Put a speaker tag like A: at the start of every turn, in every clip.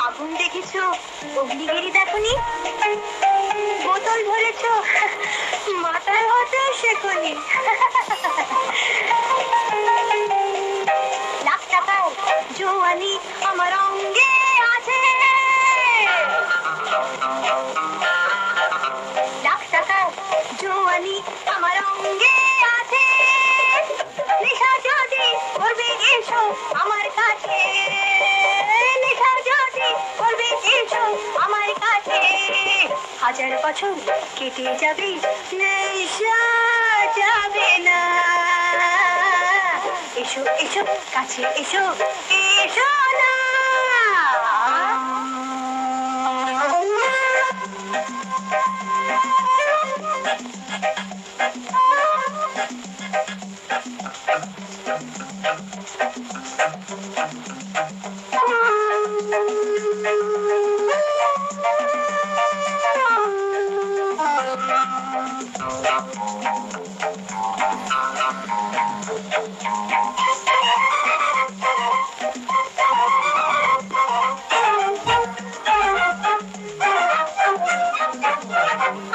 A: আগুন দেখেছো, অগ্নিগিরি দেখনি? বোতল ধরেছ, মাথায় হতে শেখনি। লাখ টাকার জোয়ানি আমার অঙ্গে আছে, লাখ টাকার জোয়ানি আমার অঙ্গে আছে। নেশা যদি করবে এসো আমার কাছে, নেশা যদি করবে এসো আমার কাছে। 1000 বছর কেটে যাবে, নেশা যাবে না। এসো এসো কাছে এসো, এসো না।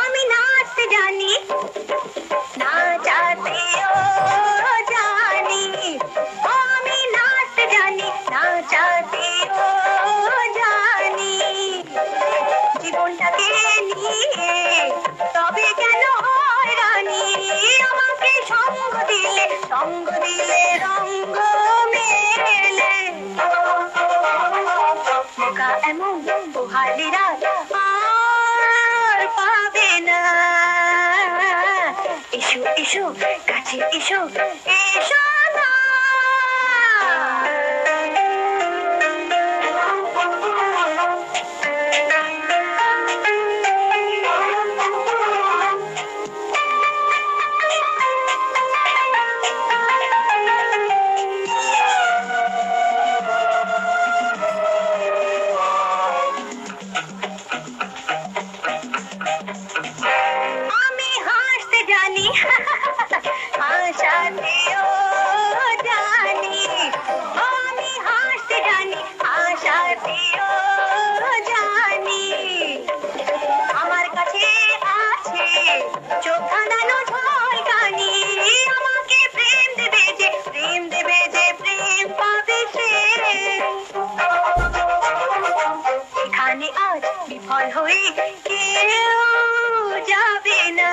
A: আমি নাচতে জানি, নাচাতেও জানি। আমি নাচতে জানি, নাচাতেও জানি। জীবনটাকে নিয়ে তবে কেন হয়রানি? আমাকে সঙ্গ দিলে রঙ্গ মেলে। বোকা এমন পোহালিরা আর পাবে না। এসো এসো কাছে এসো, এসো না। আমি হাসতে জানি, হাসাতেও জানি। আমি হাসতে জানি, হাসাতেও জানি। আমার কাছে আছে চোখ ধাঁধানো ঝলকানি। আমাকে প্রেম দেবে যে, প্রেম দেবে যে, প্রেম পাবে সে। এখানে আজ বিফল হয়ে কেউ যাবে না।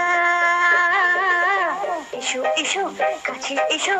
A: এসো এসো কাছে এসো,